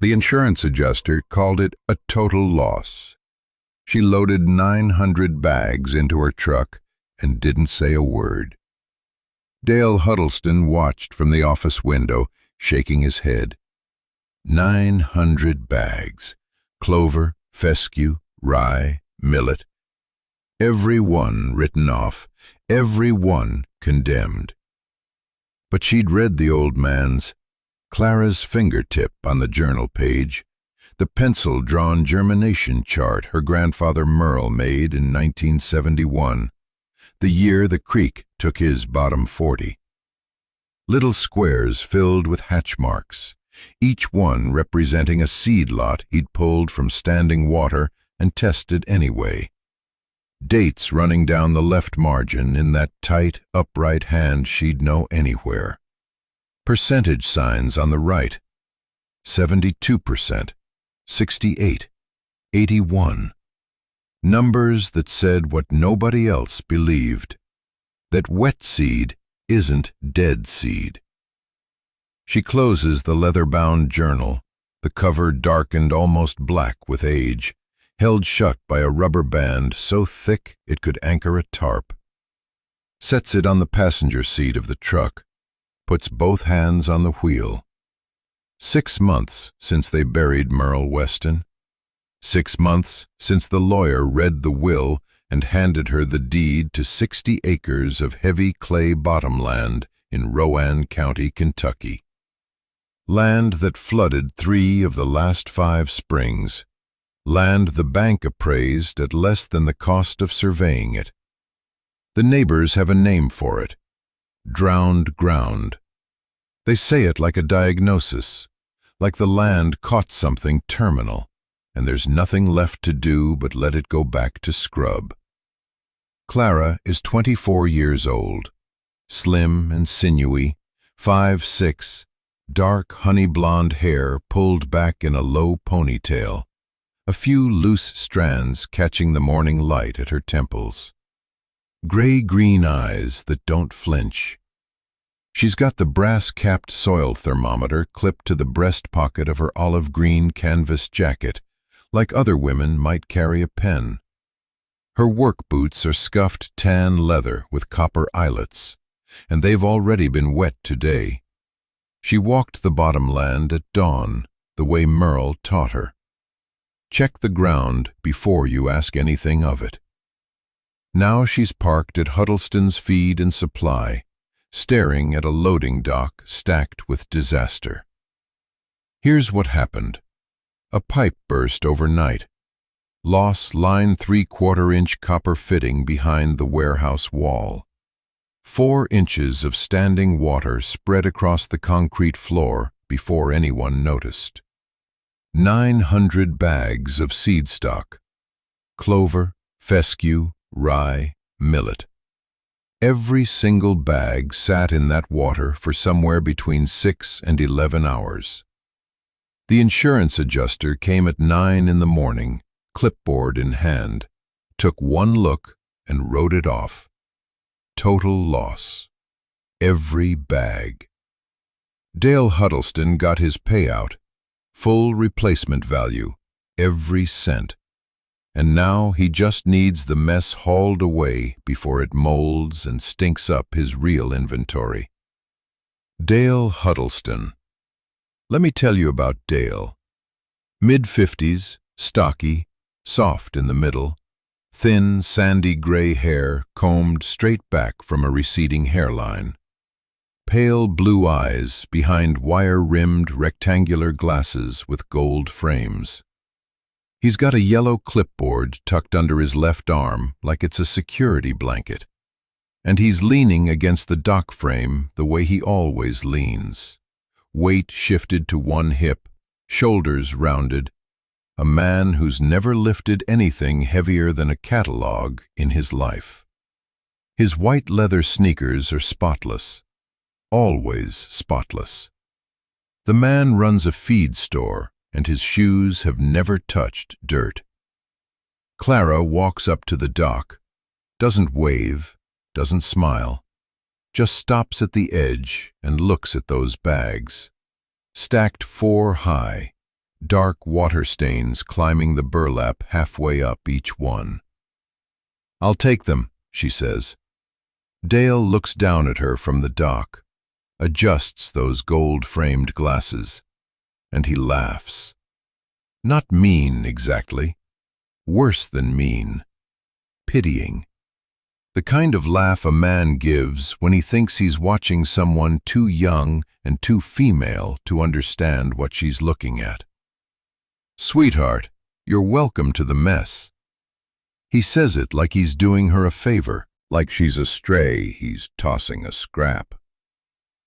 The insurance adjuster called it a total loss. She loaded 900 bags into her truck and didn't say a word. Dale Huddleston watched from the office window, shaking his head. 900 bags. Clover, fescue, rye, millet. Every one written off, every one condemned. But she'd read the old man's, Clara's fingertip on the journal page, the pencil-drawn germination chart her grandfather Merle made in 1971, the year the creek took his bottom 40. Little squares filled with hatch marks, each one representing a seed lot he'd pulled from standing water and tested anyway. Dates running down the left margin in that tight, upright hand she'd know anywhere. Percentage signs on the right. 72%, 68, 81. Numbers that said what nobody else believed, that wet seed isn't dead seed. She closes the leather-bound journal, the cover darkened almost black with age, held shut by a rubber band so thick it could anchor a tarp. Sets it on the passenger seat of the truck, puts both hands on the wheel. 6 months since they buried Merle Weston. 6 months since the lawyer read the will and handed her the deed to 60 acres of heavy clay bottomland in Rowan County, Kentucky. Land that flooded 3 of the last 5 springs. Land the bank appraised at less than the cost of surveying it. The neighbors have a name for it. Drowned ground. They say it like a diagnosis, like the land caught something terminal, and there's nothing left to do but let it go back to scrub. Clara is 24 years old, slim and sinewy, 5'6", dark honey-blonde hair pulled back in a low ponytail, a few loose strands catching the morning light at her temples. Gray-green eyes that don't flinch. She's got the brass-capped soil thermometer clipped to the breast pocket of her olive-green canvas jacket, like other women might carry a pen. Her work boots are scuffed tan leather with copper eyelets, and they've already been wet today. She walked the bottomland at dawn, the way Merle taught her. Check the ground before you ask anything of it. Now she's parked at Huddleston's Feed and Supply, staring at a loading dock stacked with disaster. Here's what happened. A pipe burst overnight. Loss line 3/4-inch copper fitting behind the warehouse wall. 4 inches of standing water spread across the concrete floor before anyone noticed. 900 bags of seed stock. Clover, fescue, rye, millet. Every single bag sat in that water for somewhere between 6 and 11 hours. The insurance adjuster came at 9 in the morning, clipboard in hand, took one look and wrote it off. Total loss. Every bag. Dale Huddleston got his payout, full replacement value, every cent. And now he just needs the mess hauled away before it molds and stinks up his real inventory. Dale Huddleston. Let me tell you about Dale. Mid-50s, stocky, soft in the middle, thin, sandy gray hair combed straight back from a receding hairline. Pale blue eyes behind wire-rimmed rectangular glasses with gold frames. He's got a yellow clipboard tucked under his left arm like it's a security blanket. And he's leaning against the dock frame the way he always leans. Weight shifted to one hip, shoulders rounded. A man who's never lifted anything heavier than a catalog in his life. His white leather sneakers are spotless. Always spotless. The man runs a feed store, and his shoes have never touched dirt. Clara walks up to the dock, doesn't wave, doesn't smile, just stops at the edge and looks at those bags, stacked 4 high, dark water stains climbing the burlap halfway up each one. "I'll take them," she says. Dale looks down at her from the dock, adjusts those gold-framed glasses, and he laughs. Not mean, exactly. Worse than mean. Pitying. The kind of laugh a man gives when he thinks he's watching someone too young and too female to understand what she's looking at. "Sweetheart, you're welcome to the mess." He says it like he's doing her a favor, like she's a stray he's tossing a scrap.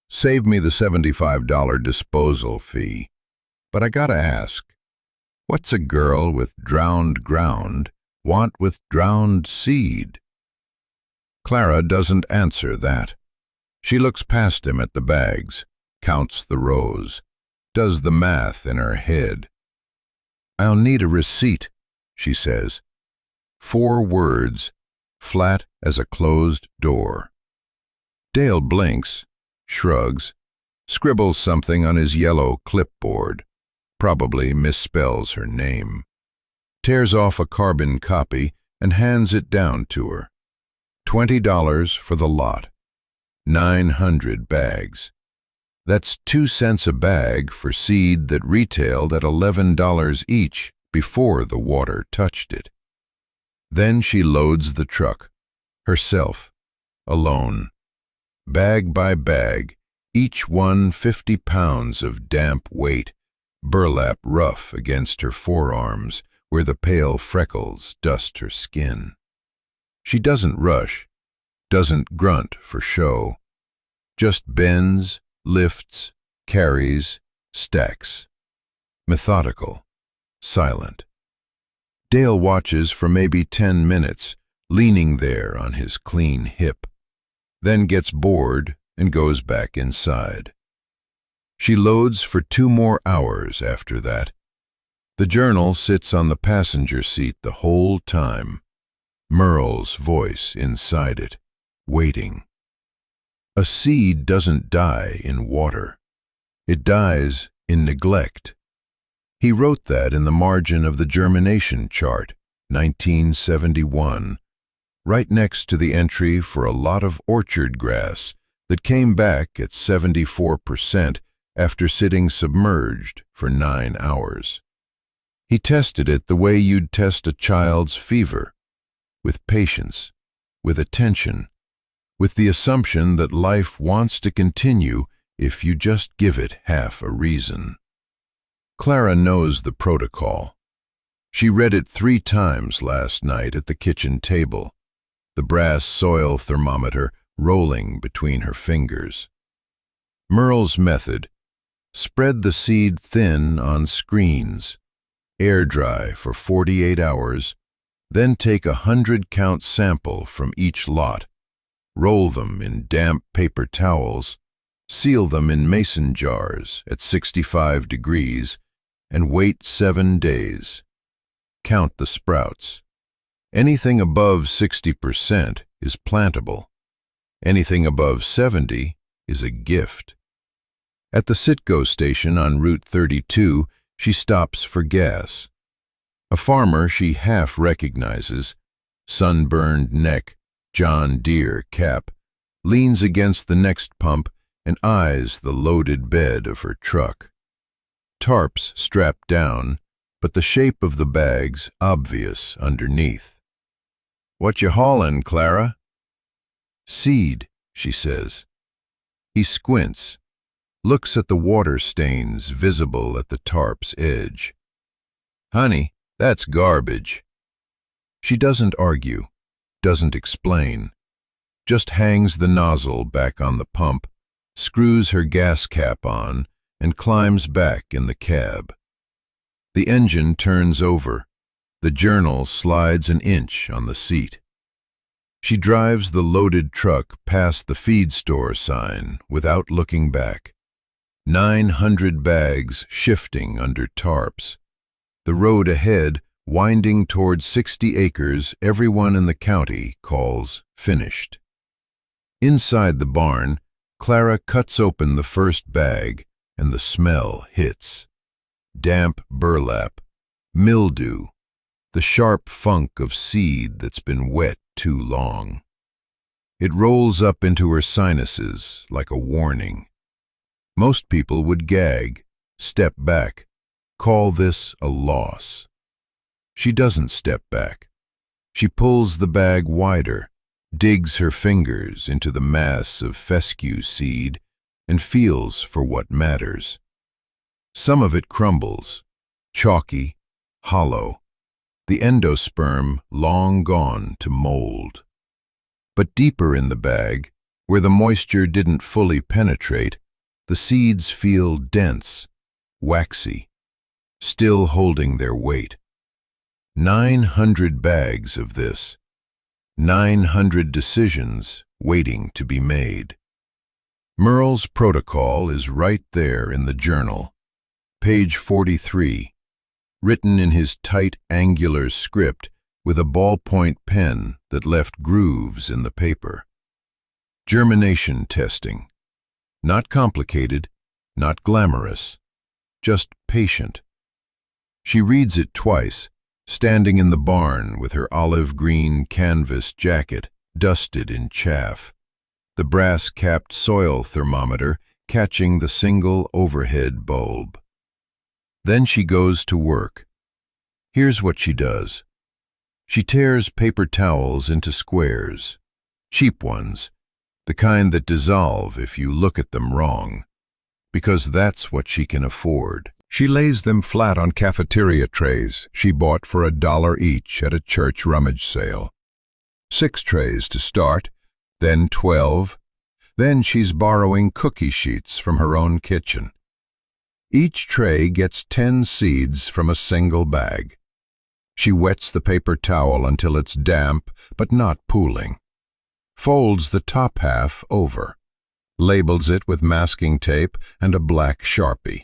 "Save me the $75 disposal fee. But I gotta ask, what's a girl with drowned ground want with drowned seed?" Clara doesn't answer that. She looks past him at the bags, counts the rows, does the math in her head. "I'll need a receipt," she says. 4 words, flat as a closed door. Dale blinks, shrugs, scribbles something on his yellow clipboard, probably misspells her name, tears off a carbon copy and hands it down to her. $20 for the lot. 900 bags. That's 2 cents a bag for seed that retailed at $11 each before the water touched it. Then she loads the truck, herself, alone. Bag by bag, each one 50 pounds of damp weight, burlap rough against her forearms where the pale freckles dust her skin. She doesn't rush, doesn't grunt for show, just bends, lifts, carries, stacks. Methodical, silent. Dale watches for maybe 10 minutes, leaning there on his clean hip, then gets bored and goes back inside. She loads for 2 more hours after that. The journal sits on the passenger seat the whole time. Merle's voice inside it, waiting. A seed doesn't die in water. It dies in neglect. He wrote that in the margin of the germination chart, 1971, right next to the entry for a lot of orchard grass that came back at 74% after sitting submerged for 9 hours. He tested it the way you'd test a child's fever, with patience, with attention, with the assumption that life wants to continue if you just give it half a reason. Clara knows the protocol. She read it 3 times last night at the kitchen table, the brass soil thermometer rolling between her fingers. Merle's method: spread the seed thin on screens, air dry for 48 hours, then take a 100-count sample from each lot, roll them in damp paper towels, seal them in mason jars at 65 degrees, and wait 7 days. Count the sprouts. Anything above 60% is plantable. Anything above 70% is a gift. At the Citgo station on Route 32, she stops for gas. A farmer she half recognizes, sunburned neck, John Deere cap, leans against the next pump and eyes the loaded bed of her truck. Tarps strapped down, but the shape of the bags obvious underneath. "What you haulin', Clara?" "Seed," she says. He squints, looks at the water stains visible at the tarp's edge. "Honey, that's garbage." She doesn't argue, doesn't explain, just hangs the nozzle back on the pump, screws her gas cap on, and climbs back in the cab. The engine turns over. The journal slides an inch on the seat. She drives the loaded truck past the feed store sign without looking back. 900 bags shifting under tarps. The road ahead winding toward 60 acres everyone in the county calls finished. Inside the barn, Clara cuts open the first bag, and the smell hits. damp burlap, mildew, the sharp funk of seed that's been wet too long. It rolls up into her sinuses like a warning. Most people would gag, step back, call this a loss. She doesn't step back. She pulls the bag wider, digs her fingers into the mass of fescue seed, and feels for what matters. Some of it crumbles, chalky, hollow, the endosperm long gone to mold. But deeper in the bag, where the moisture didn't fully penetrate, the seeds feel dense, waxy, still holding their weight. 900 bags of this, 900 decisions waiting to be made. Merle's protocol is right there in the journal, page 43, written in his tight, angular script with a ballpoint pen that left grooves in the paper. Germination testing. Not complicated, not glamorous, just patient. She reads it twice, standing in the barn with her olive-green canvas jacket dusted in chaff, the brass-capped soil thermometer catching the single overhead bulb. Then she goes to work. Here's what she does. She tears paper towels into squares, cheap ones, the kind that dissolve if you look at them wrong, because that's what she can afford. She lays them flat on cafeteria trays she bought for $1 each at a church rummage sale. 6 trays to start, then 12. Then she's borrowing cookie sheets from her own kitchen. Each tray gets 10 seeds from a single bag. She wets the paper towel until it's damp but not pooling. Folds the top half over. Labels it with masking tape and a black Sharpie.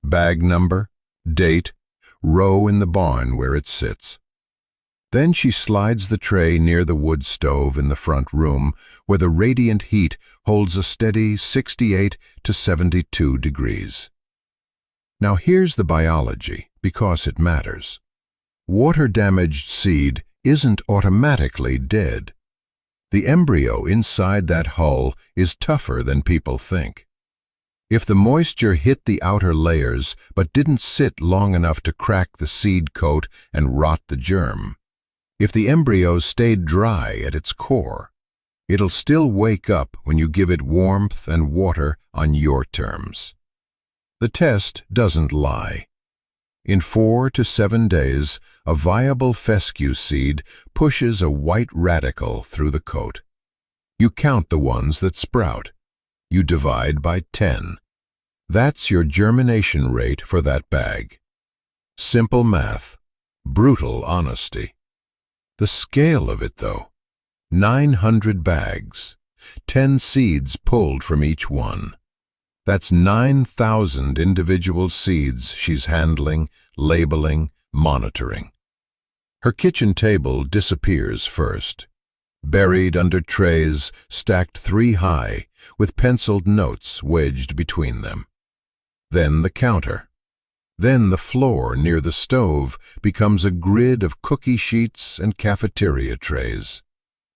Bag number, date, row in the barn where it sits. Then she slides the tray near the wood stove in the front room, where the radiant heat holds a steady 68 to 72 degrees. Now here's the biology, because it matters. Water-damaged seed isn't automatically dead. The embryo inside that hull is tougher than people think. If the moisture hit the outer layers but didn't sit long enough to crack the seed coat and rot the germ, if the embryo stayed dry at its core, it'll still wake up when you give it warmth and water on your terms. The test doesn't lie. In 4 to 7 days, a viable fescue seed pushes a white radical through the coat. You count the ones that sprout. You divide by 10. That's your germination rate for that bag. Simple math, brutal honesty. The scale of it, though, 900 bags, 10 seeds pulled from each one. That's 9,000 individual seeds she's handling, labeling, monitoring. Her kitchen table disappears first, buried under trays stacked 3 high, with penciled notes wedged between them. Then the counter. Then the floor near the stove becomes a grid of cookie sheets and cafeteria trays,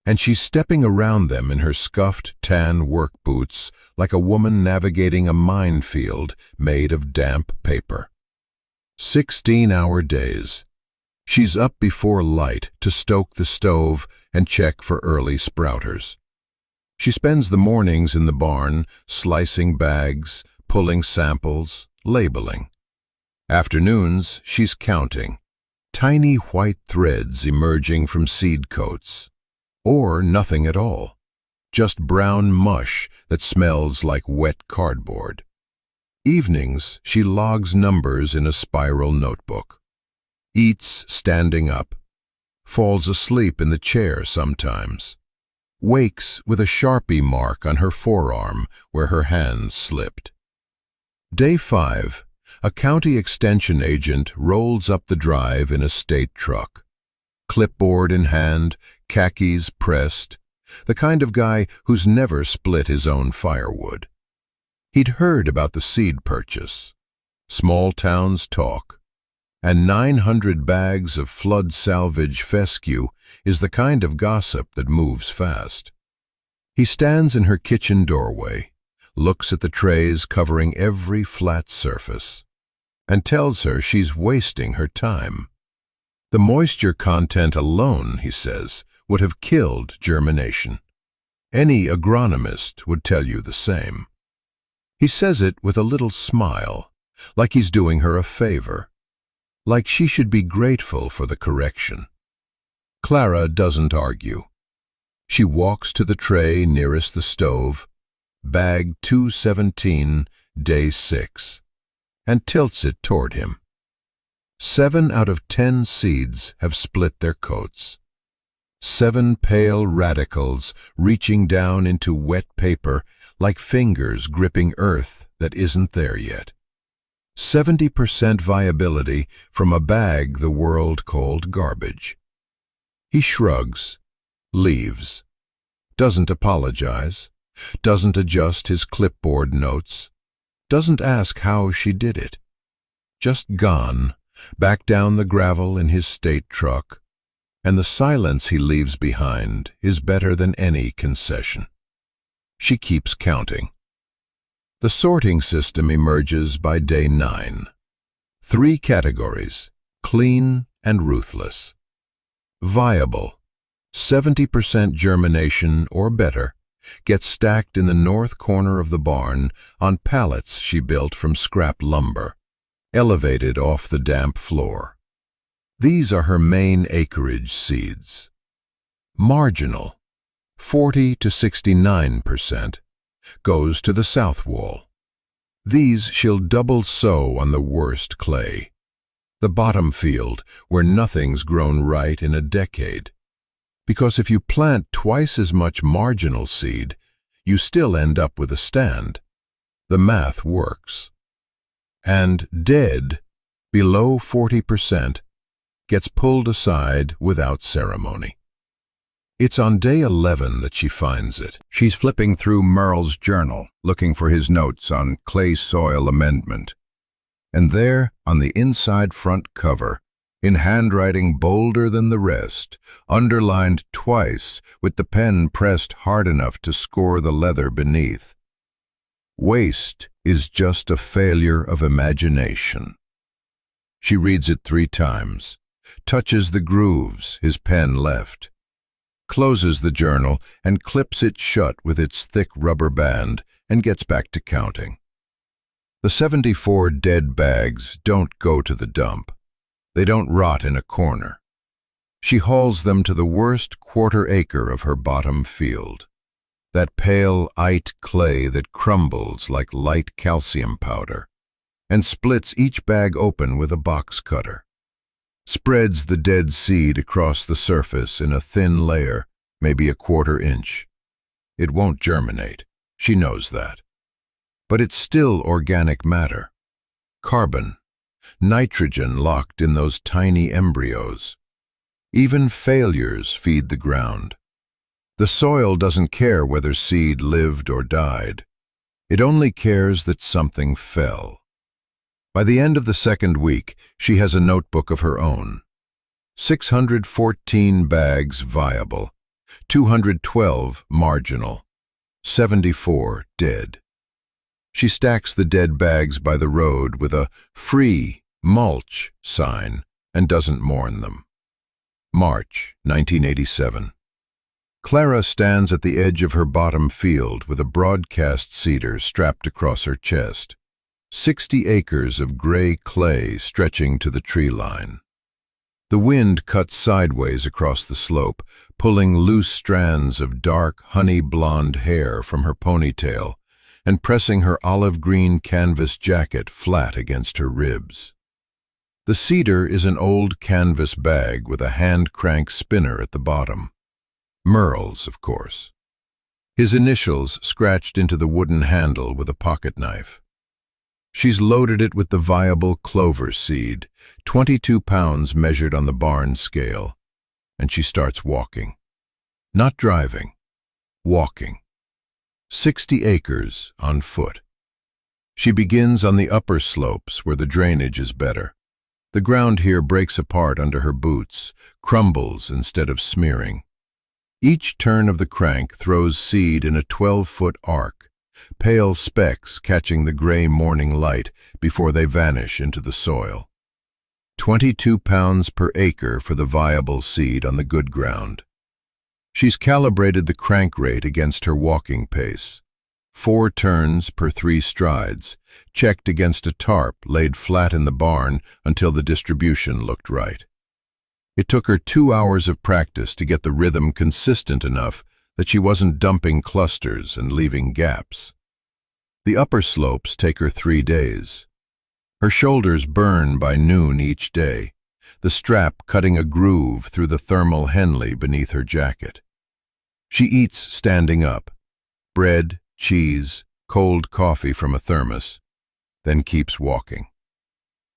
and she's stepping around them in her scuffed tan work boots like a woman navigating a minefield made of damp paper. 16-hour days. She's up before light to stoke the stove and check for early sprouters. She spends the mornings in the barn, slicing bags, pulling samples, labeling. Afternoons, she's counting, tiny white threads emerging from seed coats. Or nothing at all, just brown mush that smells like wet cardboard. Evenings, she logs numbers in a spiral notebook. Eats standing up. Falls asleep in the chair sometimes. Wakes with a Sharpie mark on her forearm where her hand slipped. Day 5, a county extension agent rolls up the drive in a state truck. Clipboard in hand, khakis pressed, the kind of guy who's never split his own firewood. He'd heard about the seed purchase. Small towns talk, and 900 bags of flood salvage fescue is the kind of gossip that moves fast. He stands in her kitchen doorway, looks at the trays covering every flat surface, and tells her she's wasting her time. The moisture content alone, he says, would have killed germination. Any agronomist would tell you the same. He says it with a little smile, like he's doing her a favor, like she should be grateful for the correction. Clara doesn't argue. She walks to the tray nearest the stove, bag 217, day 6, and tilts it toward him. 7 out of 10 seeds have split their coats. 7 pale radicals reaching down into wet paper like fingers gripping earth that isn't there yet. 70% viability from a bag the world called garbage. He shrugs, leaves, doesn't apologize, doesn't adjust his clipboard notes, doesn't ask how she did it. Just gone, back down the gravel in his state truck, and the silence he leaves behind is better than any concession. She keeps counting. The sorting system emerges by day 9. 3 categories, clean and ruthless. Viable, 70% germination or better, gets stacked in the north corner of the barn on pallets she built from scrap lumber, elevated off the damp floor. These are her main acreage seeds. Marginal, 40 to 69%, goes to the south wall. These she'll double sow on the worst clay, the bottom field where nothing's grown right in a decade. Because if you plant twice as much marginal seed, you still end up with a stand. The math works. And dead, below 40%, gets pulled aside without ceremony. It's on day 11 that she finds it. She's flipping through Merle's journal, looking for his notes on clay soil amendment. And there, on the inside front cover, in handwriting bolder than the rest, underlined twice with the pen pressed hard enough to score the leather beneath, "Waste is just a failure of imagination." She reads it 3 times, touches the grooves his pen left, closes the journal and clips it shut with its thick rubber band, and gets back to counting. The 74 dead bags don't go to the dump. They don't rot in a corner. She hauls them to the worst quarter-acre of her bottom field, that pale ite clay that crumbles like light calcium powder, and splits each bag open with a box cutter, spreads the dead seed across the surface in a thin layer, maybe a quarter inch. It won't germinate, she knows that. But it's still organic matter. Carbon, nitrogen locked in those tiny embryos. Even failures feed the ground. The soil doesn't care whether seed lived or died. It only cares that something fell. By the end of the 2nd week, she has a notebook of her own. 614 bags viable, 212 marginal, 74 dead. She stacks the dead bags by the road with a "free mulch" sign and doesn't mourn them. March 1987. Clara stands at the edge of her bottom field with a broadcast cedar strapped across her chest. 60 acres of gray clay stretching to the tree line. The wind cuts sideways across the slope, pulling loose strands of dark, honey-blonde hair from her ponytail and pressing her olive-green canvas jacket flat against her ribs. The cedar is an old canvas bag with a hand-crank spinner at the bottom. Merle's, of course. His initials scratched into the wooden handle with a pocket knife. She's loaded it with the viable clover seed, 22 pounds measured on the barn scale, and she starts walking. Not driving, walking. 60 acres on foot. She begins on the upper slopes where the drainage is better. The ground here breaks apart under her boots, crumbles instead of smearing. Each turn of the crank throws seed in a 12-foot arc, pale specks catching the gray morning light before they vanish into the soil. 22 pounds per acre for the viable seed on the good ground. She's calibrated the crank rate against her walking pace. 4 turns per 3 strides, checked against a tarp laid flat in the barn until the distribution looked right. It took her 2 hours of practice to get the rhythm consistent enough that she wasn't dumping clusters and leaving gaps. The upper slopes take her 3 days. Her shoulders burn by noon each day, the strap cutting a groove through the thermal Henley beneath her jacket. She eats standing up, bread, cheese, cold coffee from a thermos, then keeps walking.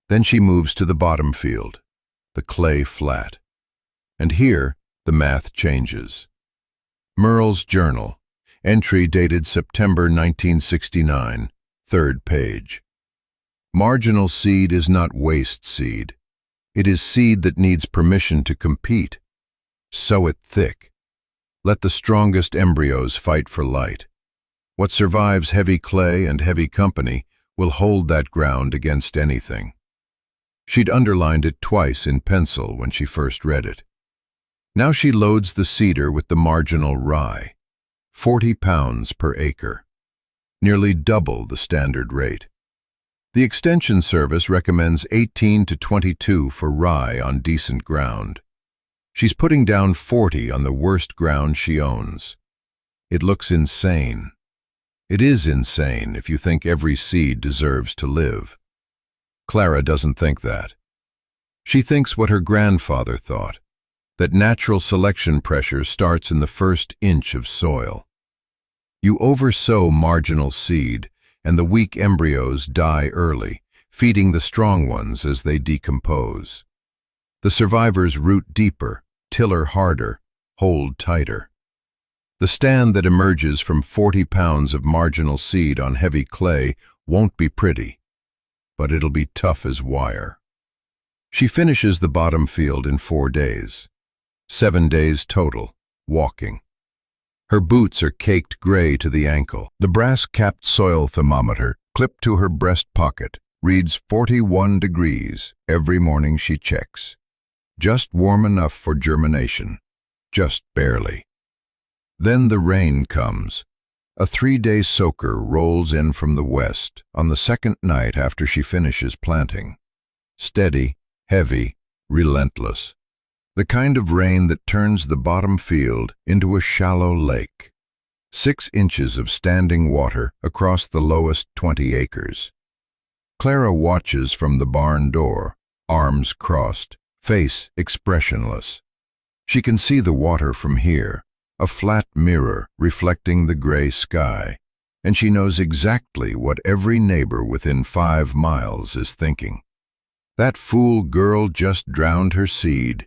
Then she moves to the bottom field, the clay flat. And here, the math changes. Merle's journal, entry dated September 1969, 3rd page. Marginal seed is not waste seed. It is seed that needs permission to compete. Sow it thick. Let the strongest embryos fight for light. What survives heavy clay and heavy company will hold that ground against anything. She'd underlined it twice in pencil when she first read it. Now she loads the seeder with the marginal rye, 40 pounds per acre, nearly double the standard rate. The Extension Service recommends 18 to 22 for rye on decent ground. She's putting down 40 on the worst ground she owns. It looks insane. It is insane if you think every seed deserves to live. Clara doesn't think that. She thinks what her grandfather thought, that natural selection pressure starts in the first inch of soil. You oversow marginal seed, and the weak embryos die early, feeding the strong ones as they decompose. The survivors root deeper, tiller harder, hold tighter. The stand that emerges from 40 pounds of marginal seed on heavy clay won't be pretty, but it'll be tough as wire. She finishes the bottom field in 4 days. 7 days total, walking. Her boots are caked gray to the ankle. The brass-capped soil thermometer, clipped to her breast pocket, reads 41 degrees. Every morning she checks. Just warm enough for germination. Just barely. Then the rain comes. A 3-day soaker rolls in from the west on the second night after she finishes planting. Steady, heavy, relentless. The kind of rain that turns the bottom field into a shallow lake. 6 inches of standing water across the lowest 20 acres. Clara watches from the barn door, arms crossed, face expressionless. She can see the water from here, a flat mirror reflecting the gray sky, and she knows exactly what every neighbor within 5 miles is thinking. That fool girl just drowned her seed.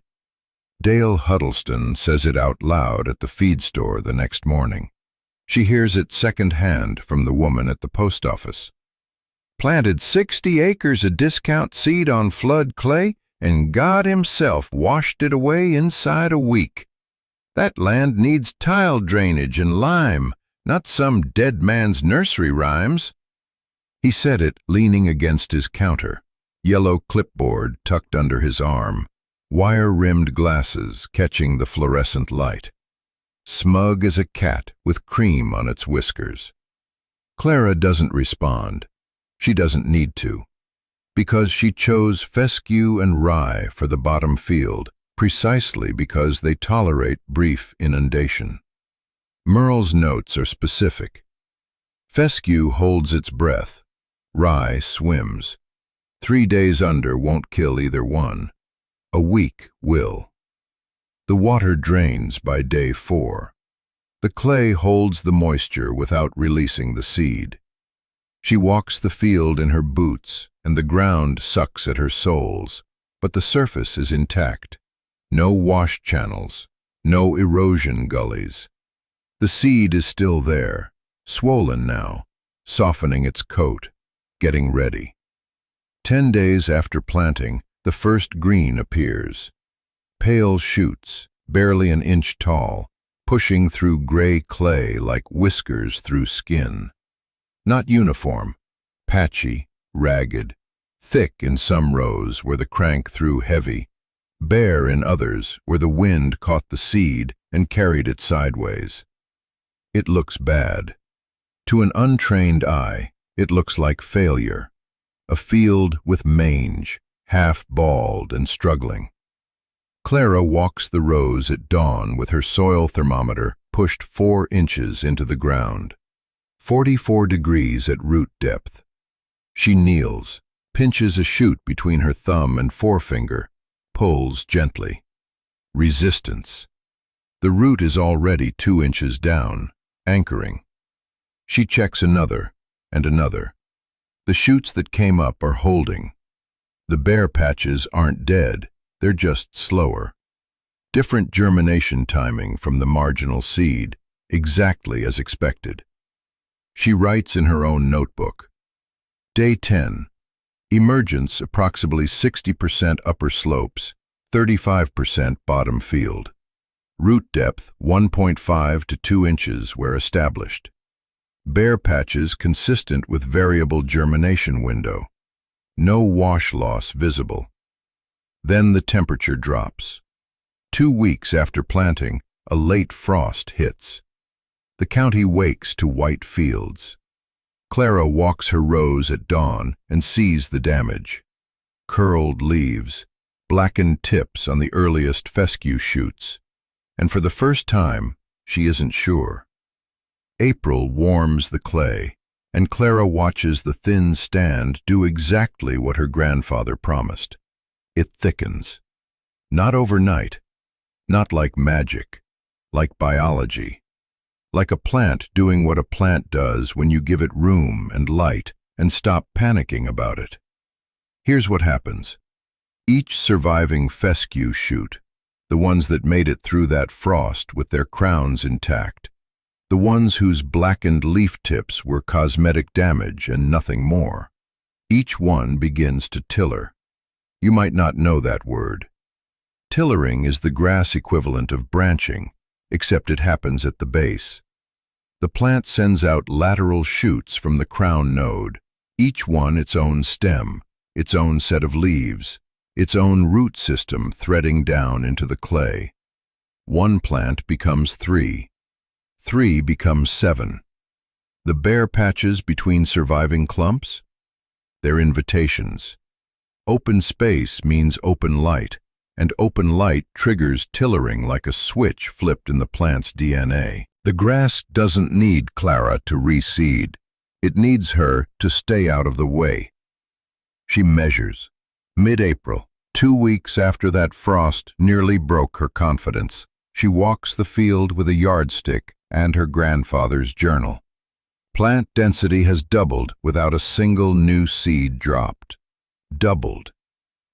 Dale Huddleston says it out loud at the feed store the next morning. She hears it second-hand from the woman at the post office. Planted 60 acres of discount seed on flood clay, and God himself washed it away inside a week. That land needs tile drainage and lime, not some dead man's nursery rhymes. He said it leaning against his counter, yellow clipboard tucked under his arm, wire-rimmed glasses catching the fluorescent light. Smug as a cat with cream on its whiskers. Clara doesn't respond. She doesn't need to, because she chose fescue and rye for the bottom field precisely because they tolerate brief inundation. Merle's notes are specific. Fescue holds its breath. Rye swims. 3 days under won't kill either one. A week will. The water drains by day 4. The clay holds the moisture without releasing the seed. She walks the field in her boots, and the ground sucks at her soles, but the surface is intact. No wash channels, no erosion gullies. The seed is still there, swollen now, softening its coat, getting ready. 10 days after planting, the first green appears. Pale shoots, barely an inch tall, pushing through gray clay like whiskers through skin. Not uniform, patchy, ragged, thick in some rows where the crank threw heavy, bare in others where the wind caught the seed and carried it sideways. It looks bad. To an untrained eye, it looks like failure. A field with mange, half bald and struggling. Clara walks the rows at dawn with her soil thermometer pushed 4 inches into the ground. 44 degrees at root depth. She kneels, pinches a shoot between her thumb and forefinger, pulls gently. Resistance. The root is already 2 inches down, anchoring. She checks another and another. The shoots that came up are holding. The bare patches aren't dead, they're just slower. Different germination timing from the marginal seed, exactly as expected. She writes in her own notebook. Day 10. Emergence approximately 60% upper slopes, 35% bottom field. Root depth 1.5 to 2 inches where established. Bare patches consistent with variable germination window. No wash loss visible. Then the temperature drops. 2 weeks after planting, a late frost hits. The county wakes to white fields. Clara walks her rows at dawn and sees the damage. Curled leaves, blackened tips on the earliest fescue shoots. And for the first time, she isn't sure. April warms the clay, and Clara watches the thin stand do exactly what her grandfather promised. It thickens. Not overnight, not like magic, like biology. Like a plant doing what a plant does when you give it room and light and stop panicking about it. Here's what happens. Each surviving fescue shoot, the ones that made it through that frost with their crowns intact, the ones whose blackened leaf tips were cosmetic damage and nothing more, each one begins to tiller. You might not know that word. Tillering is the grass equivalent of branching, except it happens at the base. The plant sends out lateral shoots from the crown node, each one its own stem, its own set of leaves, its own root system threading down into the clay. One plant becomes 3. 3 becomes 7. The bare patches between surviving clumps? They're invitations. Open space means open light, and open light triggers tillering like a switch flipped in the plant's DNA. The grass doesn't need Clara to reseed. It needs her to stay out of the way. She measures. Mid-April, 2 weeks after that frost nearly broke her confidence, she walks the field with a yardstick and her grandfather's journal. Plant density has doubled without a single new seed dropped. Doubled.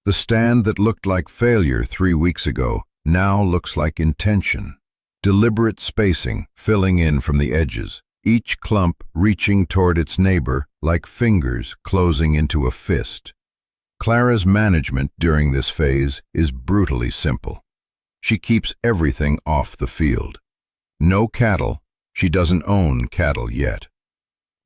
The stand that looked like failure 3 weeks ago now looks like intention. Deliberate spacing filling in from the edges, each clump reaching toward its neighbor like fingers closing into a fist. Clara's management during this phase is brutally simple. She keeps everything off the field. No cattle. She doesn't own cattle yet.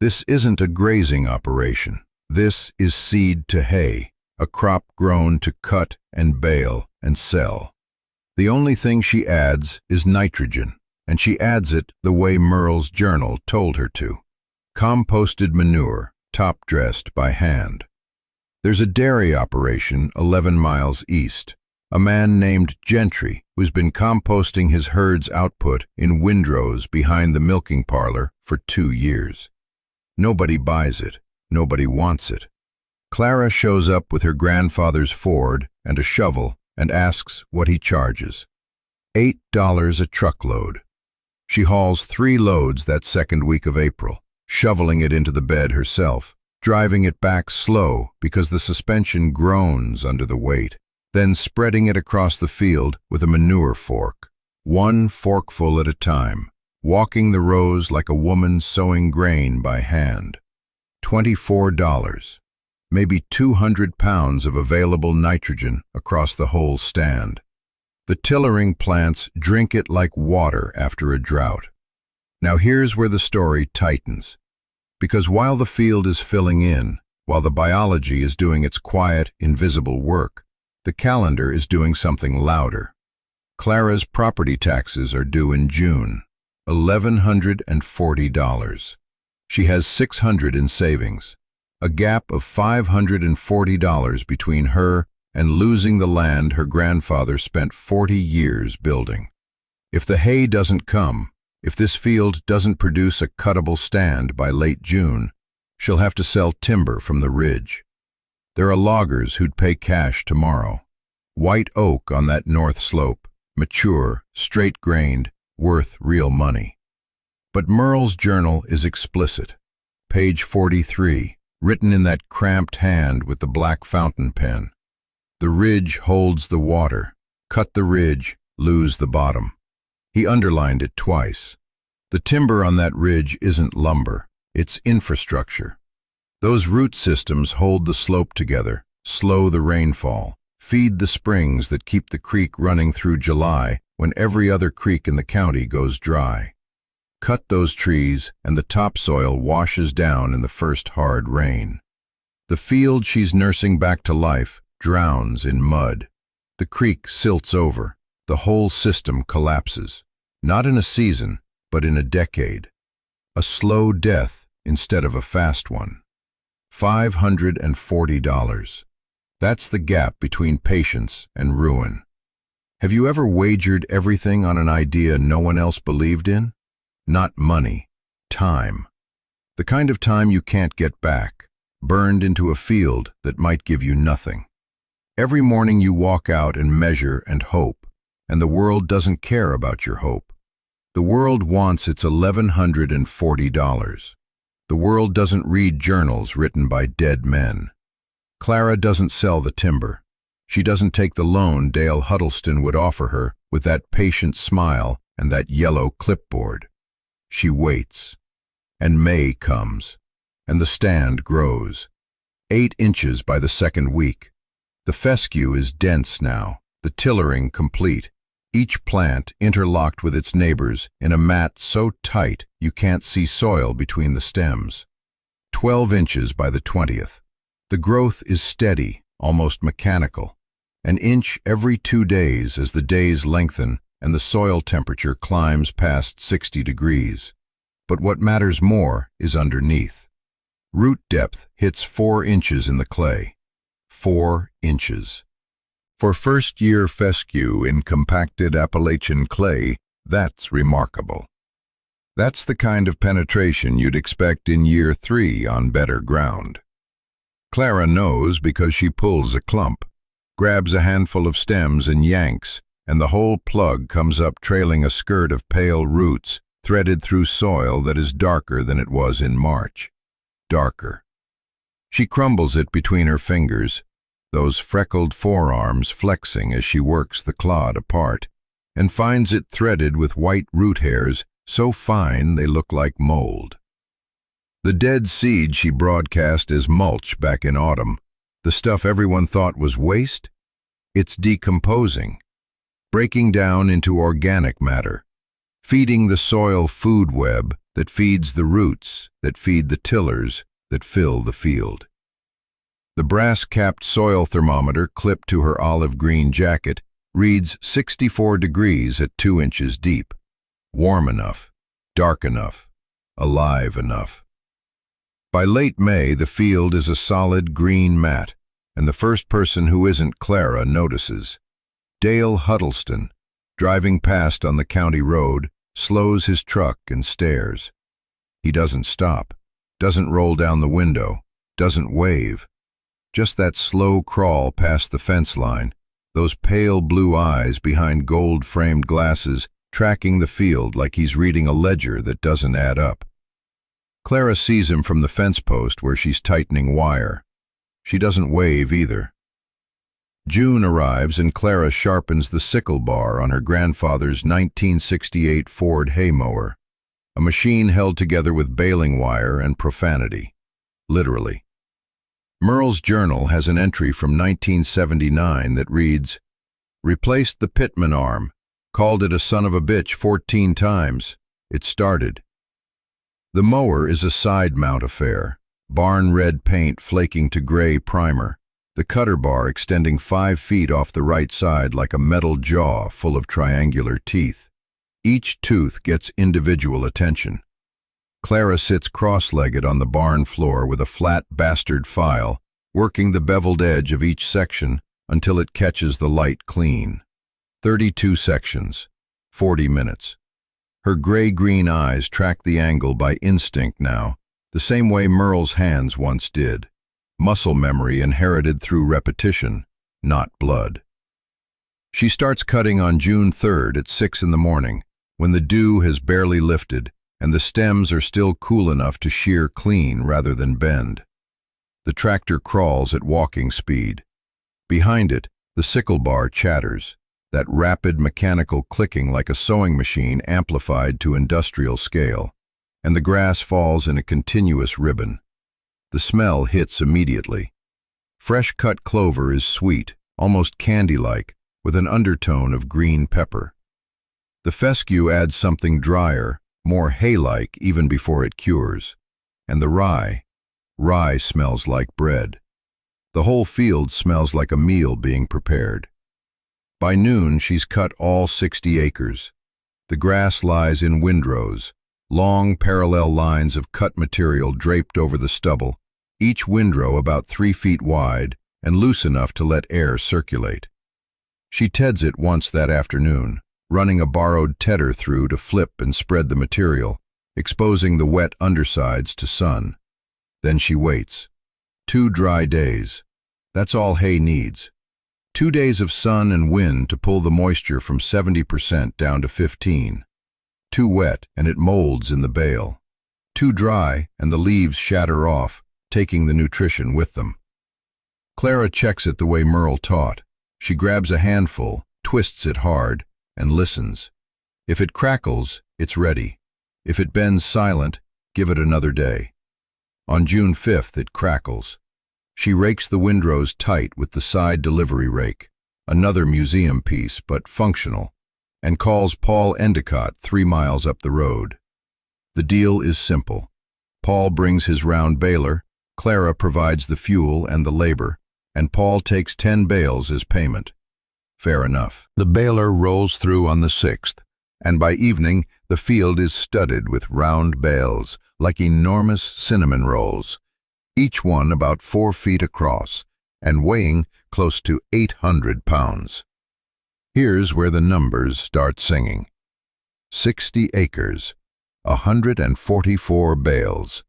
This isn't a grazing operation. This is seed to hay, a crop grown to cut and bale and sell. The only thing she adds is nitrogen, and she adds it the way Merle's journal told her to. Composted manure, top-dressed by hand. There's a dairy operation 11 miles east. A man named Gentry who's been composting his herd's output in windrows behind the milking parlor for 2 years. Nobody buys it. Nobody wants it. Clara shows up with her grandfather's Ford and a shovel and asks what he charges. $8 a truckload. She hauls 3 loads that second week of April, shoveling it into the bed herself, driving it back slow because the suspension groans under the weight, then spreading it across the field with a manure fork, 1 forkful at a time, walking the rows like a woman sowing grain by hand. $24. Maybe 200 pounds of available nitrogen across the whole stand. The tillering plants drink it like water after a drought. Now here's where the story tightens. Because while the field is filling in, while the biology is doing its quiet, invisible work, the calendar is doing something louder. Clara's property taxes are due in June, $1,140. She has $600 in savings, a gap of $540 between her and losing the land her grandfather spent 40 years building. If the hay doesn't come, if this field doesn't produce a cuttable stand by late June, she'll have to sell timber from the ridge. There are loggers who'd pay cash tomorrow. White oak on that north slope, mature, straight-grained, worth real money. But Merle's journal is explicit. Page 43, written in that cramped hand with the black fountain pen. The ridge holds the water. Cut the ridge, lose the bottom. He underlined it twice. The timber on that ridge isn't lumber, it's infrastructure. Those root systems hold the slope together, slow the rainfall, feed the springs that keep the creek running through July when every other creek in the county goes dry. Cut those trees and the topsoil washes down in the first hard rain. The field she's nursing back to life drowns in mud. The creek silts over. The whole system collapses. Not in a season, but in a decade. A slow death instead of a fast one. $540. That's the gap between patience and ruin. Have you ever wagered everything on an idea no one else believed in? Not money, time. The kind of time you can't get back, burned into a field that might give you nothing. Every morning you walk out and measure and hope, and the world doesn't care about your hope. The world wants its $1,140. The world doesn't read journals written by dead men. Clara doesn't sell the timber. She doesn't take the loan Dale Huddleston would offer her with that patient smile and that yellow clipboard. She waits. And May comes. And the stand grows. 8 inches by the second week. The fescue is dense now, the tillering complete. Each plant interlocked with its neighbors in a mat so tight you can't see soil between the stems. 12 inches by the 20th. The growth is steady, almost mechanical. An inch every 2 days as the days lengthen and the soil temperature climbs past 60 degrees. But what matters more is underneath. Root depth hits 4 inches in the clay. 4 inches. For first-year fescue in compacted Appalachian clay, that's remarkable. That's the kind of penetration you'd expect in year 3 on better ground. Clara knows because she pulls a clump, grabs a handful of stems and yanks, and the whole plug comes up trailing a skirt of pale roots threaded through soil that is darker than it was in March. Darker. She crumbles it between her fingers, those freckled forearms flexing as she works the clod apart, and finds it threaded with white root hairs so fine they look like mold. The dead seed she broadcast as mulch back in autumn, the stuff everyone thought was waste, it's decomposing, breaking down into organic matter, feeding the soil food web that feeds the roots, that feed the tillers, that fill the field. The brass-capped soil thermometer clipped to her olive-green jacket reads 64 degrees at 2 inches deep. Warm enough, dark enough, alive enough. By late May, the field is a solid green mat, and the first person who isn't Clara notices. Dale Huddleston, driving past on the county road, slows his truck and stares. He doesn't stop, doesn't roll down the window, doesn't wave. Just that slow crawl past the fence line, those pale blue eyes behind gold-framed glasses tracking the field like he's reading a ledger that doesn't add up. Clara sees him from the fence post where she's tightening wire. She doesn't wave either. June arrives and Clara sharpens the sickle bar on her grandfather's 1968 Ford hay mower, a machine held together with baling wire and profanity. literally. Merle's journal has an entry from 1979 that reads, "Replaced the pitman arm, called it a son of a bitch 14 times. It started." The mower is a side mount affair, barn red paint flaking to gray primer, the cutter bar extending 5 feet off the right side like a metal jaw full of triangular teeth. Each tooth gets individual attention. Clara sits cross-legged on the barn floor with a flat bastard file, working the beveled edge of each section until it catches the light clean. 32 sections, 40 minutes. Her gray-green eyes track the angle by instinct now, the same way Merle's hands once did. Muscle memory inherited through repetition, not blood. She starts cutting on June 3rd at 6 in the morning, when the dew has barely lifted and the stems are still cool enough to shear clean rather than bend. The tractor crawls at walking speed. Behind it, the sickle bar chatters, that rapid mechanical clicking like a sewing machine amplified to industrial scale, and the grass falls in a continuous ribbon. The smell hits immediately. Fresh-cut clover is sweet, almost candy-like, with an undertone of green pepper. The fescue adds something drier, more hay-like even before it cures. And the rye smells like bread. The whole field smells like a meal being prepared. By noon, she's cut all 60 acres. The grass lies in windrows, long parallel lines of cut material draped over the stubble, each windrow about 3 feet wide and loose enough to let air circulate. She teds it once that afternoon, running a borrowed tedder through to flip and spread the material, exposing the wet undersides to sun. Then she waits. 2 dry days. That's all hay needs. 2 days of sun and wind to pull the moisture from 70% down to 15%. Too wet and it molds in the bale. Too dry and the leaves shatter off, taking the nutrition with them. Clara checks it the way Merle taught. She grabs a handful, twists it hard, and listens. If it crackles, it's ready. If it bends silent, give it another day. On June 5th, it crackles. She rakes the windrows tight with the side delivery rake, another museum piece but functional, and calls Paul Endicott 3 miles up the road. The deal is simple. Paul brings his round baler, Clara provides the fuel and the labor, and Paul takes 10 bales as payment. Fair enough. The baler rolls through on the 6th, and by evening the field is studded with round bales, like enormous cinnamon rolls, each one about 4 feet across, and weighing close to 800 pounds. Here's where the numbers start singing. 60 acres, 144 bales.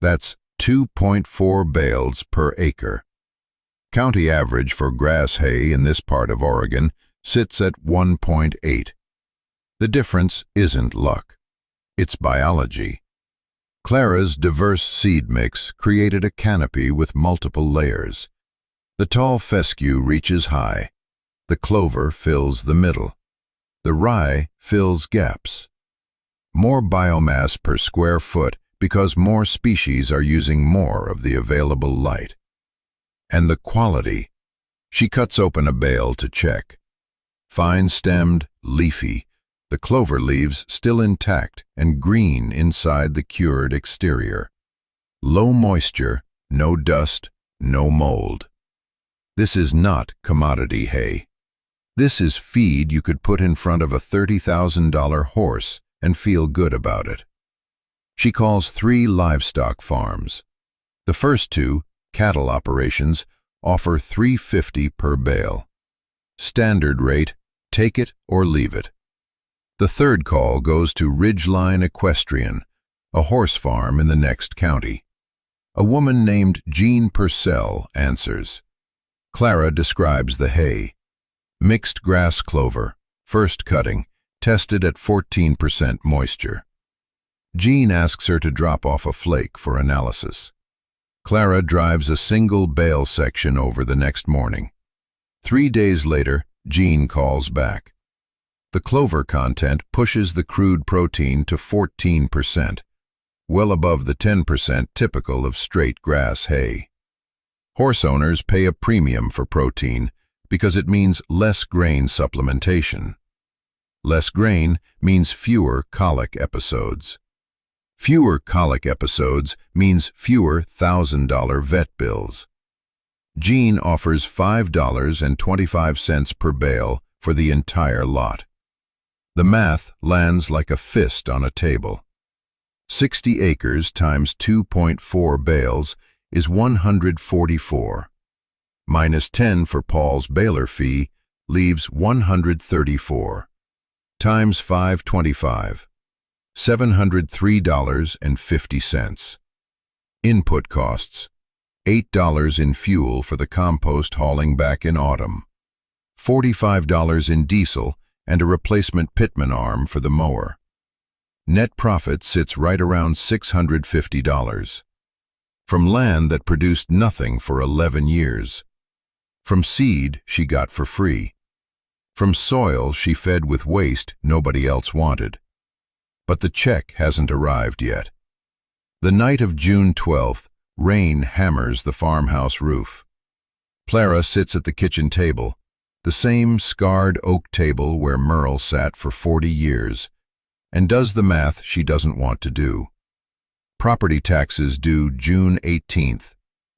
That's 2.4 bales per acre. County average for grass hay in this part of Oregon sits at 1.8. The difference isn't luck. It's biology. Clara's diverse seed mix created a canopy with multiple layers. The tall fescue reaches high. The clover fills the middle. The rye fills gaps. More biomass per square foot because more species are using more of the available light. And the quality. She cuts open a bale to check. Fine-stemmed, leafy, the clover leaves still intact and green inside the cured exterior. Low moisture, no dust, no mold. This is not commodity hay. This is feed you could put in front of a $30,000 horse and feel good about it. She calls 3 livestock farms. The first 2, cattle operations, offer $3.50 per bale. Standard rate, take it or leave it. The third call goes to Ridgeline Equestrian, a horse farm in the next county. A woman named Jean Purcell answers. Clara describes the hay. Mixed grass clover, first cutting, tested at 14% moisture. Jean asks her to drop off a flake for analysis. Clara drives a single bale section over the next morning. 3 days later, Jean calls back. The clover content pushes the crude protein to 14%. well above the 10% typical of straight grass hay. Horse owners pay a premium for protein because it means less grain supplementation. Less grain means fewer colic episodes. Fewer colic episodes means fewer $1,000 vet bills. Jean offers $5.25 per bale for the entire lot. The math lands like a fist on a table. 60 acres times 2.4 bales is 144. Minus 10 for Paul's baler fee leaves 134. Times 525. $703.50. Input costs. $8 in fuel for the compost hauling back in autumn. $45 in diesel and a replacement pitman arm for the mower. Net profit sits right around $650. From land that produced nothing for 11 years. From seed she got for free. From soil she fed with waste nobody else wanted. But the check hasn't arrived yet. The night of June 12th, rain hammers the farmhouse roof. Clara sits at the kitchen table, the same scarred oak table where Merle sat for 40 years, and does the math she doesn't want to do. Property taxes due June 18th,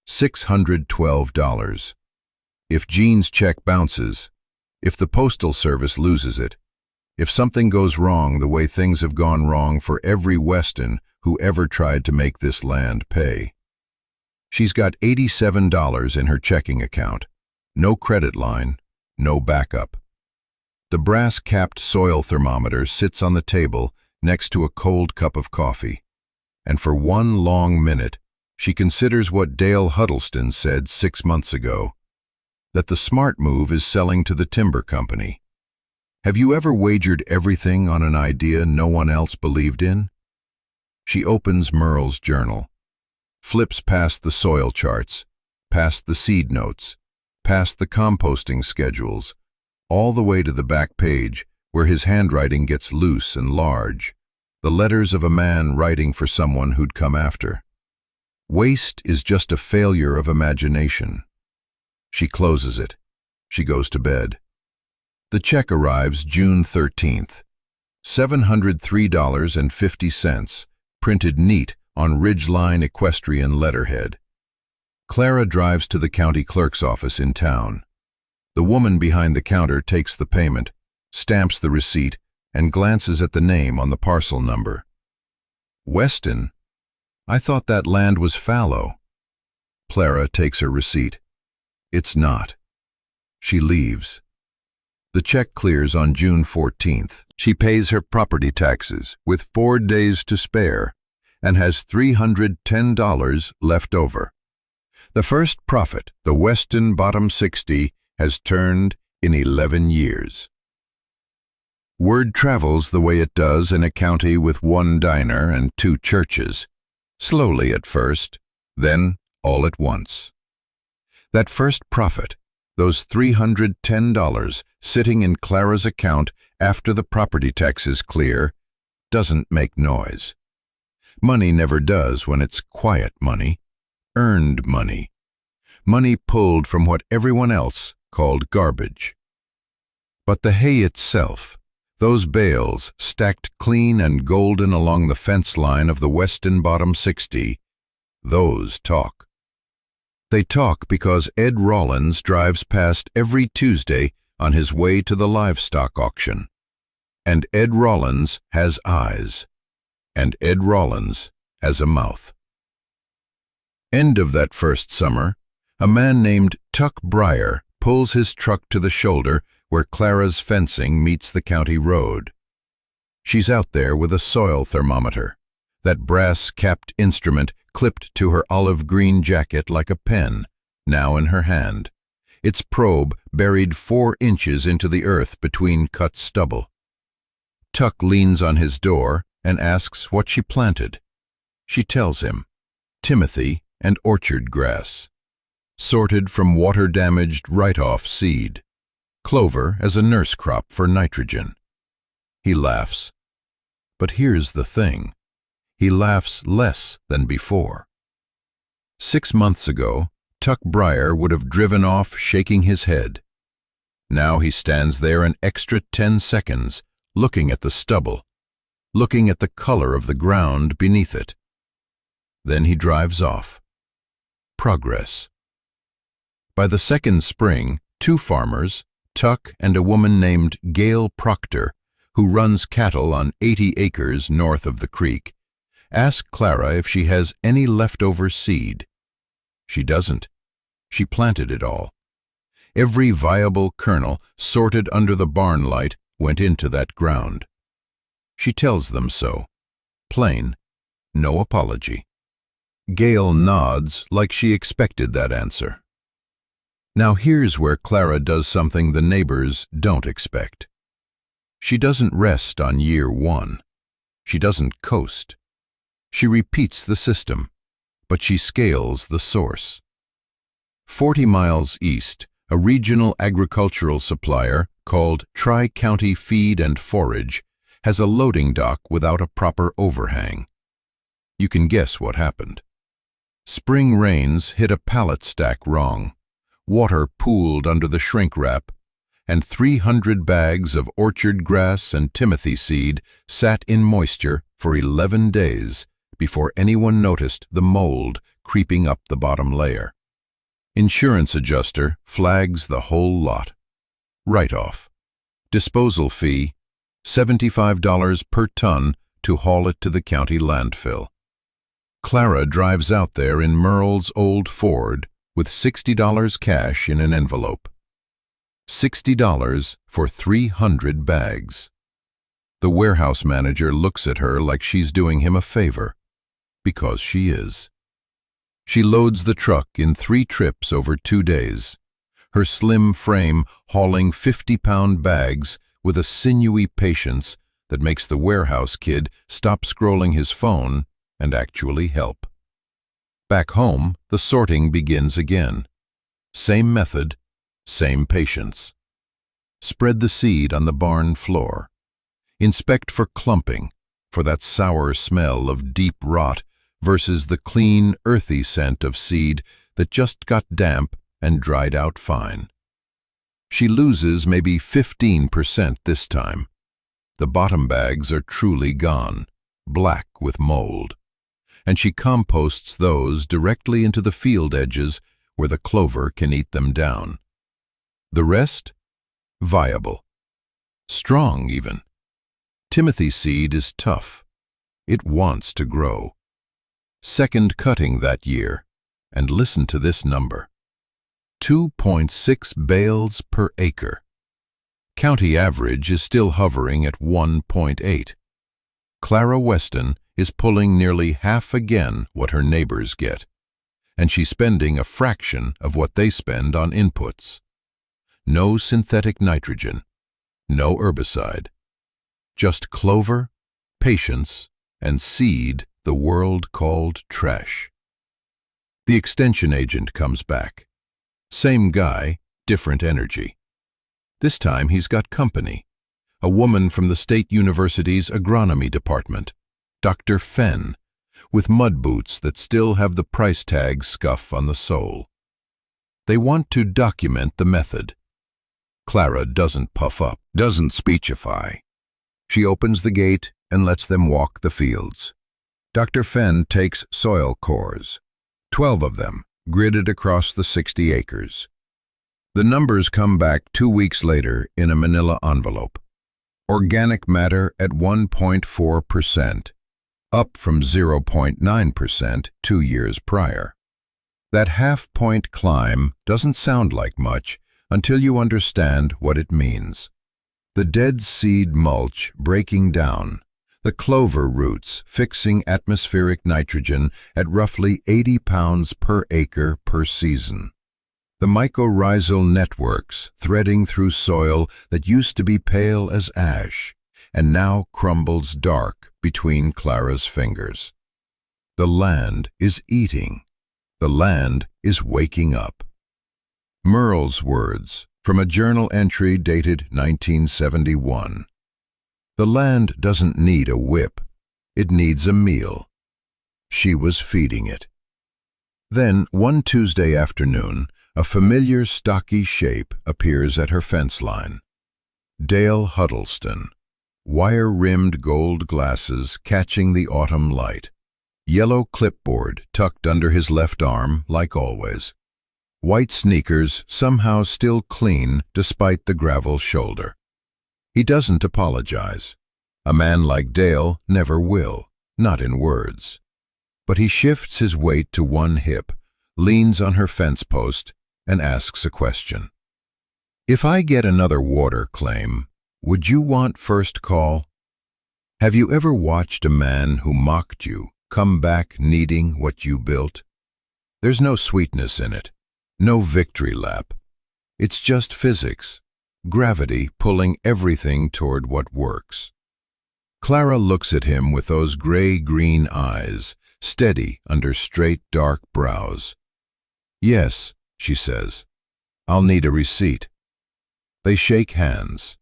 $612. If Jean's check bounces, if the Postal Service loses it, if something goes wrong the way things have gone wrong for every Weston who ever tried to make this land pay. She's got $87 in her checking account, no credit line, no backup. The brass-capped soil thermometer sits on the table next to a cold cup of coffee, and for one long minute she considers what Dale Huddleston said 6 months ago, that the smart move is selling to the timber company. Have you ever wagered everything on an idea no one else believed in? She opens Merle's journal, flips past the soil charts, past the seed notes, past the composting schedules, all the way to the back page where his handwriting gets loose and large, the letters of a man writing for someone who'd come after. Waste is just a failure of imagination. She closes it. She goes to bed. The check arrives June 13th. $703.50, printed neat on Ridgeline equestrian letterhead. Clara drives to the county clerk's office in town. The woman behind the counter takes the payment, stamps the receipt, and glances at the name on the parcel number. Weston? I thought that land was fallow. Clara takes her receipt. It's not. She leaves. The check clears on June 14th. She pays her property taxes with 4 days to spare and has $310 left over. The first profit the Weston Bottom 60 has turned in 11 years. Word travels the way it does in a county with 1 diner and 2 churches, slowly at first, then all at once. That first profit, those $310 sitting in Clara's account after the property taxes clear, doesn't make noise. Money never does when it's quiet money, earned money, money pulled from what everyone else called garbage. But the hay itself, those bales stacked clean and golden along the fence line of the Weston Bottom 60, those talk. They talk because Ed Rollins drives past every Tuesday on his way to the livestock auction. And Ed Rollins has eyes. And Ed Rollins has a mouth. End of that first summer, a man named Tuck Breyer pulls his truck to the shoulder where Clara's fencing meets the county road. She's out there with a soil thermometer, that brass-capped instrument clipped to her olive-green jacket like a pen, now in her hand, its probe buried 4 inches into the earth between cut stubble. Tuck leans on his door and asks what she planted. She tells him, timothy and orchard grass, sorted from water-damaged write-off seed, clover as a nurse crop for nitrogen. He laughs. But here's the thing. he laughs less than before. 6 months ago, Tuck Breyer would have driven off shaking his head. Now he stands there an extra 10 seconds, looking at the stubble, looking at the color of the ground beneath it. Then he drives off. Progress. By the second spring, 2 farmers, Tuck and a woman named Gail Proctor, who runs cattle on 80 acres north of the creek, ask Clara if she has any leftover seed. She doesn't. She planted it all. Every viable kernel sorted under the barn light went into that ground. She tells them so. Plain. No apology. Gail nods like she expected that answer. Now here's where Clara does something the neighbors don't expect. She doesn't rest on year 1. She doesn't coast. She repeats the system, but she scales the source. 40 miles east, a regional agricultural supplier called Tri-County Feed and Forage has a loading dock without a proper overhang. You can guess what happened. Spring rains hit a pallet stack wrong, water pooled under the shrink wrap, and 300 bags of orchard grass and timothy seed sat in moisture for 11 days before anyone noticed the mold creeping up the bottom layer. Insurance adjuster flags the whole lot. Write-off. Disposal fee, $75 per ton to haul it to the county landfill. Clara drives out there in Merle's old Ford with $60 cash in an envelope. $60 for 300 bags. The warehouse manager looks at her like she's doing him a favor, because she is. She loads the truck in 3 trips over 2 days, her slim frame hauling 50-pound bags with a sinewy patience that makes the warehouse kid stop scrolling his phone and actually help. Back home, the sorting begins again. Same method, same patience. Spread the seed on the barn floor. Inspect for clumping, for that sour smell of deep rot versus the clean, earthy scent of seed that just got damp and dried out fine. She loses maybe 15% this time. The bottom bags are truly gone, black with mold, and she composts those directly into the field edges where the clover can eat them down. The rest? Viable. Strong, even. Timothy seed is tough. It wants to grow. Second cutting that year, and listen to this number. 2.6 bales per acre. County average is still hovering at 1.8. Clara Weston is pulling nearly half again what her neighbors get, and she's spending a fraction of what they spend on inputs. No synthetic nitrogen, no herbicide. Just clover, patience, and seed the world called trash. The extension agent comes back. Same guy, different energy. This time he's got company. A woman from the State University's agronomy department, Dr. Fenn, with mud boots that still have the price tag scuff on the sole. They want to document the method. Clara doesn't puff up, doesn't speechify. She opens the gate and lets them walk the fields. Dr. Fenn takes soil cores, 12 of them, gridded across the 60 acres. The numbers come back 2 weeks later in a manila envelope. Organic matter at 1.4%, up from 0.9% 2 years prior. That half-point climb doesn't sound like much until you understand what it means. The dead seed mulch breaking down, the clover roots fixing atmospheric nitrogen at roughly 80 pounds per acre per season. The mycorrhizal networks threading through soil that used to be pale as ash and now crumbles dark between Clara's fingers. The land is eating. The land is waking up. Merle's words from a journal entry dated 1971. The land doesn't need a whip. It needs a meal. She was feeding it. Then, one Tuesday afternoon, a familiar stocky shape appears at her fence line. Dale Huddleston, wire-rimmed gold glasses catching the autumn light. Yellow clipboard tucked under his left arm, like always. White sneakers somehow still clean despite the gravel shoulder. He doesn't apologize. A man like Dale never will, not in words. But he shifts his weight to one hip, leans on her fence post, and asks a question. If I get another water claim, would you want first call? Have you ever watched a man who mocked you come back needing what you built? There's no sweetness in it, no victory lap. It's just physics, gravity pulling everything toward what works. Clara looks at him with those gray-green eyes, steady under straight, dark brows. Yes, she says, I'll need a receipt. They shake hands.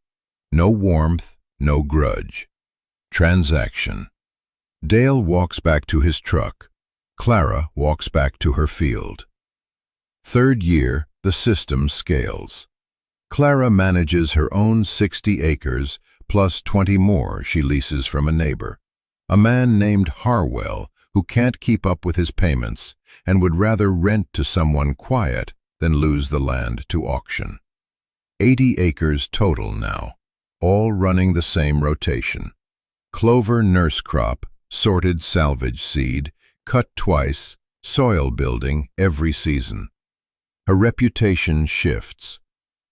No warmth, no grudge. Transaction. Dale walks back to his truck. Clara walks back to her field. Third year, the system scales. Clara manages her own 60 acres plus 20 more she leases from a neighbor, a man named Harwell who can't keep up with his payments and would rather rent to someone quiet than lose the land to auction. 80 acres total now, all running the same rotation. Clover nurse crop, sorted salvage seed, cut twice, soil building every season. Her reputation shifts.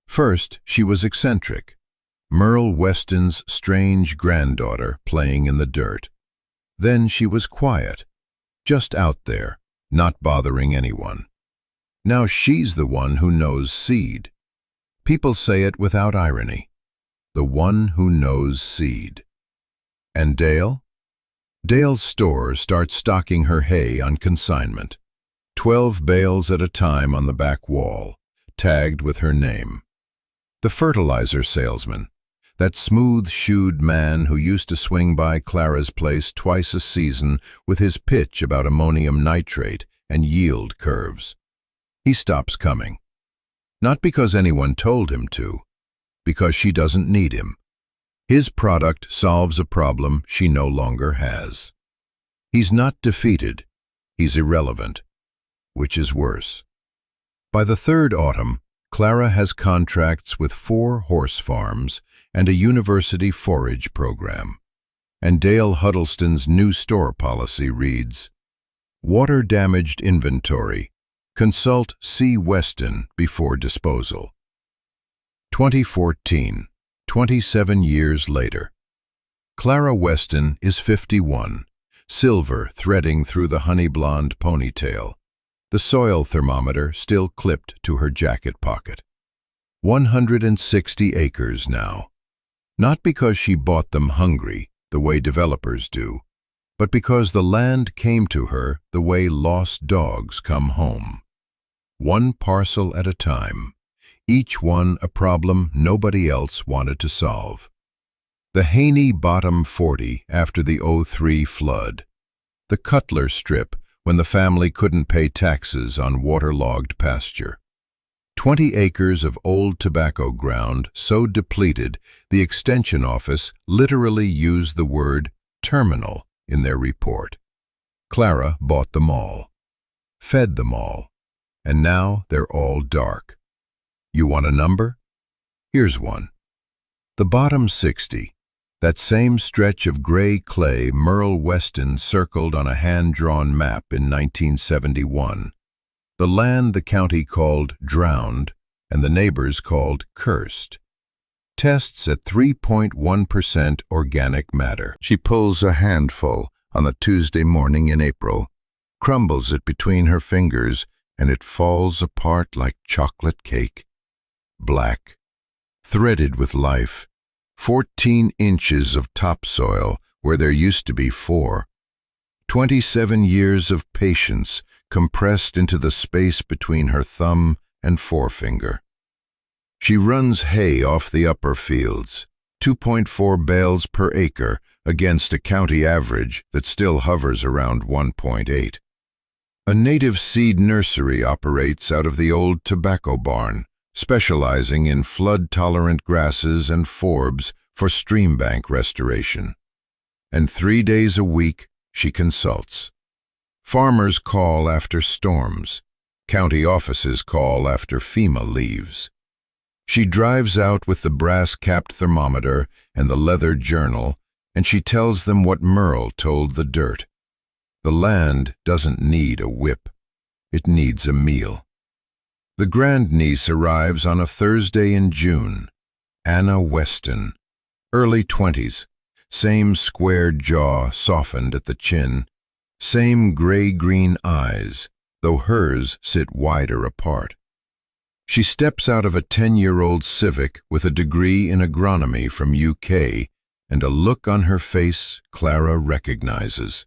First, she was eccentric. Merle Weston's strange granddaughter playing in the dirt. Then she was quiet, just out there, not bothering anyone. Now she's the one who knows seed. People say it without irony. The one who knows seed. And Dale? Dale's store starts stocking her hay on consignment. 12 bales at a time on the back wall, tagged with her name. The fertilizer salesman, that smooth-shoed man who used to swing by Clara's place twice a season with his pitch about ammonium nitrate and yield curves. He stops coming. Not because anyone told him to, because she doesn't need him. His product solves a problem she no longer has. He's not defeated, he's irrelevant, which is worse. By the third autumn, Clara has contracts with 4 horse farms and a university forage program. And Dale Huddleston's new store policy reads, Water-damaged inventory. Consult C. Weston before disposal. 2014, 27 years later. Clara Weston is 51, silver threading through the honey-blonde ponytail, the soil thermometer still clipped to her jacket pocket. 160 acres now. Not because she bought them hungry, the way developers do, but because the land came to her the way lost dogs come home. One parcel at a time, each one a problem nobody else wanted to solve. The Haney Bottom 40 after the '03 flood. The Cutler Strip when the family couldn't pay taxes on waterlogged pasture. 20 acres of old tobacco ground so depleted the Extension Office literally used the word terminal in their report. Clara bought them all, fed them all, and now they're all dark. You want a number? Here's one. The bottom 60, that same stretch of gray clay Merle Weston circled on a hand-drawn map in 1971. The land the county called drowned and the neighbors called cursed. Tests at 3.1% organic matter. She pulls a handful on the Tuesday morning in April, crumbles it between her fingers, and it falls apart like chocolate cake. Black, threaded with life, 14 inches of topsoil where there used to be 4. 27 years of patience compressed into the space between her thumb and forefinger. She runs hay off the upper fields, 2.4 bales per acre against a county average that still hovers around 1.8. A native seed nursery operates out of the old tobacco barn, specializing in flood-tolerant grasses and forbs for streambank restoration. And 3 days a week she consults. Farmers call after storms. County offices call after FEMA leaves. She drives out with the brass-capped thermometer and the leather journal, and she tells them what Merle told the dirt. The land doesn't need a whip. It needs a meal. The grandniece arrives on a Thursday in June. Anna Weston, early 20s, same square jaw softened at the chin, same gray-green eyes, though hers sit wider apart. She steps out of a 10-year-old Civic with a degree in agronomy from UK and a look on her face Clara recognizes.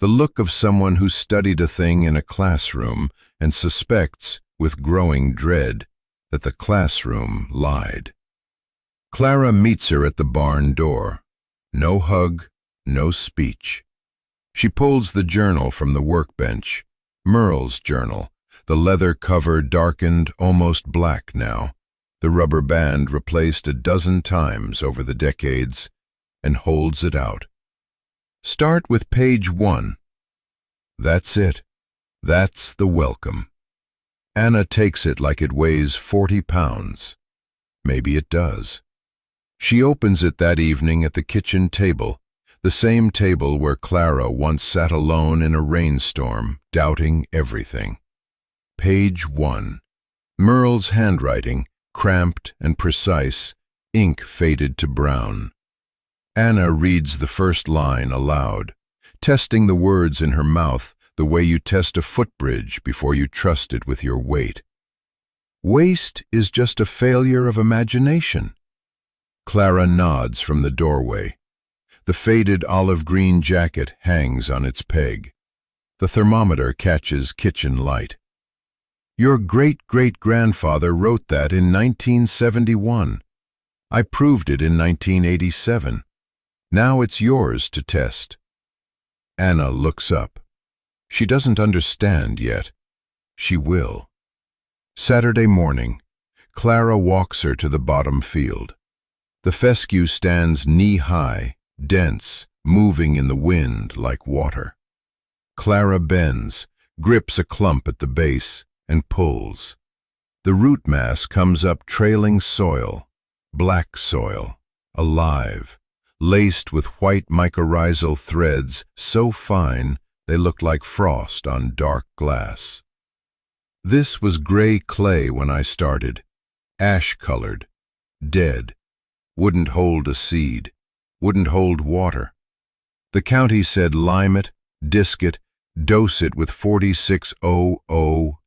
The look of someone who studied a thing in a classroom and suspects, with growing dread, that the classroom lied. Clara meets her at the barn door. No hug, no speech. She pulls the journal from the workbench, Merle's journal, the leather cover darkened, almost black now, the rubber band replaced a dozen times over the decades, and holds it out. Start with page 1. That's it. That's the welcome. Anna takes it like it weighs 40 pounds. Maybe it does. She opens it that evening at the kitchen table, the same table where Clara once sat alone in a rainstorm, doubting everything. Page 1. Merle's handwriting, cramped and precise, ink faded to brown. Anna reads the first line aloud, testing the words in her mouth the way you test a footbridge before you trust it with your weight. Waste is just a failure of imagination. Clara nods from the doorway. The faded olive-green jacket hangs on its peg. The thermometer catches kitchen light. Your great-great-grandfather wrote that in 1971. I proved it in 1987. Now it's yours to test. Anna looks up. She doesn't understand yet. She will. Saturday morning, Clara walks her to the bottom field. The fescue stands knee-high, dense, moving in the wind like water. Clara bends, grips a clump at the base, and pulls. The root mass comes up trailing soil, black soil, alive, laced with white mycorrhizal threads so fine they looked like frost on dark glass. This was gray clay when I started, ash-colored, dead, wouldn't hold a seed, wouldn't hold water. The county said lime it, disc it, dose it with 4600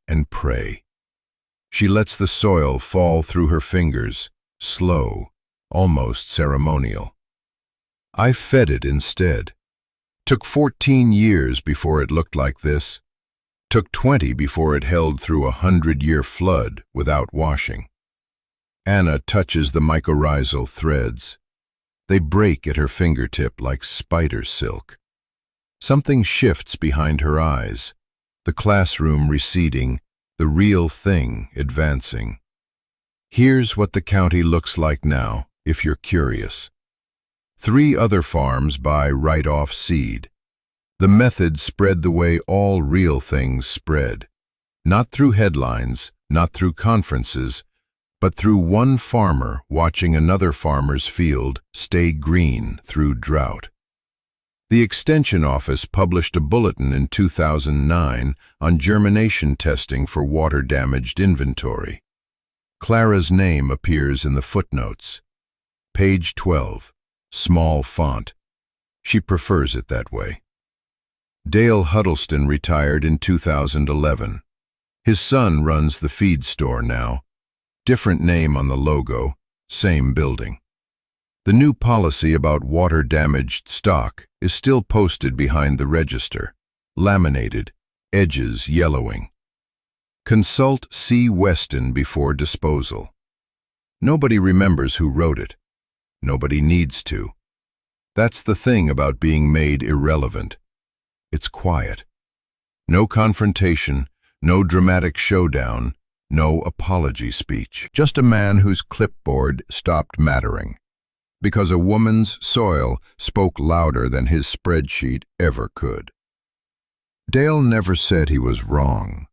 and pray. She lets the soil fall through her fingers, slow, almost ceremonial. I fed it instead. Took 14 years before it looked like this. Took 20 before it held through a 100-year flood without washing. Anna touches the mycorrhizal threads. They break at her fingertip like spider silk. Something shifts behind her eyes, the classroom receding, the real thing advancing. Here's what the county looks like now, if you're curious. 3 other farms buy right-off seed. The method spread the way all real things spread. Not through headlines, not through conferences, but through one farmer watching another farmer's field stay green through drought. The Extension Office published a bulletin in 2009 on germination testing for water-damaged inventory. Clara's name appears in the footnotes. Page 12, small font. She prefers it that way. Dale Huddleston retired in 2011. His son runs the feed store now. Different name on the logo, same building. The new policy about water-damaged stock is still posted behind the register, laminated, edges yellowing. Consult C. Weston before disposal. Nobody remembers who wrote it. Nobody needs to. That's the thing about being made irrelevant. It's quiet. No confrontation, no dramatic showdown, no apology speech. Just a man whose clipboard stopped mattering, because a woman's soil spoke louder than his spreadsheet ever could. Dale never said he was wrong.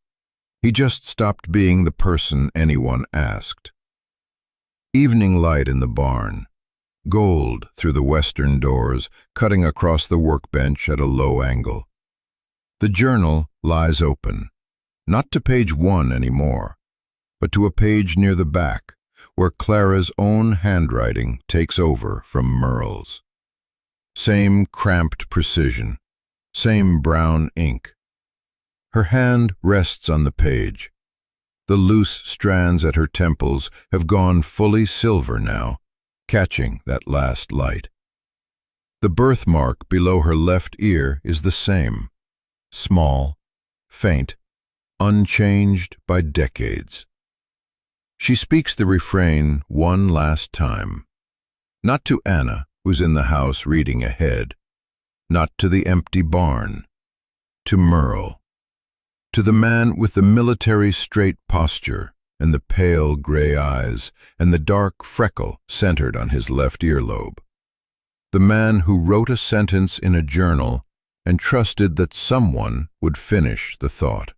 He just stopped being the person anyone asked. Evening light in the barn, gold through the western doors, cutting across the workbench at a low angle. The journal lies open, not to page 1 anymore, but to a page near the back, where Clara's own handwriting takes over from Merle's. Same cramped precision, same brown ink. Her hand rests on the page. The loose strands at her temples have gone fully silver now, catching that last light. The birthmark below her left ear is the same, small, faint, unchanged by decades. She speaks the refrain one last time, not to Anna, who's in the house reading ahead, not to the empty barn, to Merle, to the man with the military straight posture and the pale gray eyes and the dark freckle centered on his left earlobe, the man who wrote a sentence in a journal and trusted that someone would finish the thought.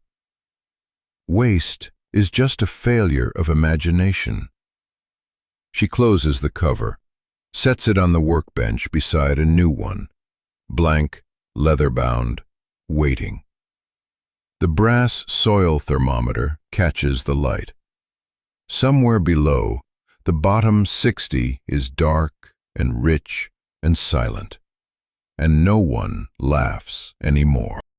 Waste is just a failure of imagination. She closes the cover, sets it on the workbench beside a new one, blank, leather-bound, waiting. The brass soil thermometer catches the light. Somewhere below, the bottom 60 is dark and rich and silent, and no one laughs anymore.